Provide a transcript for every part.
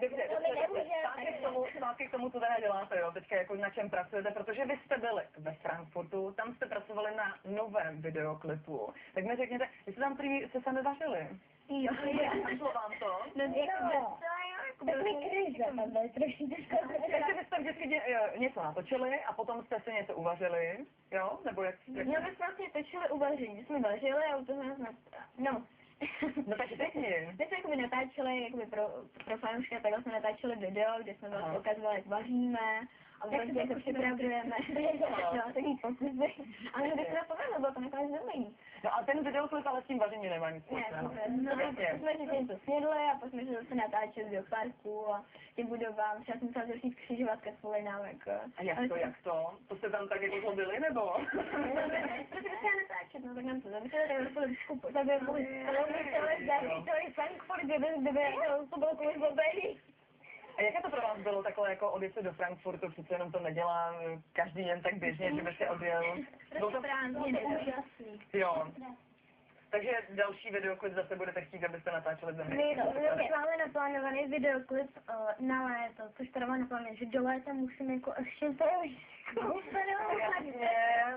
Dobře, zpátky k tomu, co teda děláte, jo, teďka jako na čem pracujete, protože vy jste byli ve Frankfurtu, tam jste pracovali na novém videoklipu. Tak mi řekněte, vy jste tam prý se sami vařili? Jo, Šlo vám to? no jako takový krize, tam byly trošičku. Takže vy jste vždycky něco natočili a potom jste si něco uvařili, jo? Nebo jak? No my jsme vlastně točili uvaření, že jsme vařili a u toho nás no. No takže pěkně. My jsme jakoby natáčeli, jakoby pro fanoušky, takhle jsme natáčeli video, kde jsme vlastně ukazovali, jak vaříme, a vlastně jako připravujeme, no, takový pocity. Ale když se to povedlo, bylo to nakonec dobrý. No a ten videoklip ale s tím vařením nemá nic společného. Ne, jsme si něco snědli a pak jsme se zase natáčeli do parku a těm budovám. Třeba jsem musela začít křižovat ke svolinám, jako. A jak to? To jste tam tak jako zlobili, nebo? Ne, protože chtěla natáčet, no tak nám to zamysleli, tak jsme vždycky postavili celý Frankfurt, kdyby to bylo kvůli zlobení. A jaké to pro vás bylo takhle jako odjet se do Frankfurtu, přece jenom to nedělá každý jen tak běžně, že by si odjel. Bylo to úžasný. Jo. Takže další videoklip zase budete chtít, abyste natáčeli v zemi. My máme naplánovaný videoklip na léto, což teda máme naplánovaný, že do léta musíme jako ještě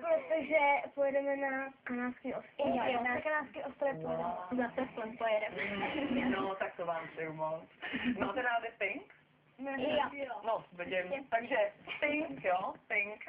protože pojedeme na Kanárský ostrov. Na Kanárský ostrov pojedeme. Zase v pojedeme. No, tak to vám přeju moc. Máte rádi Pink? Jo. No, vidím. Takže Pink, jo? Pink.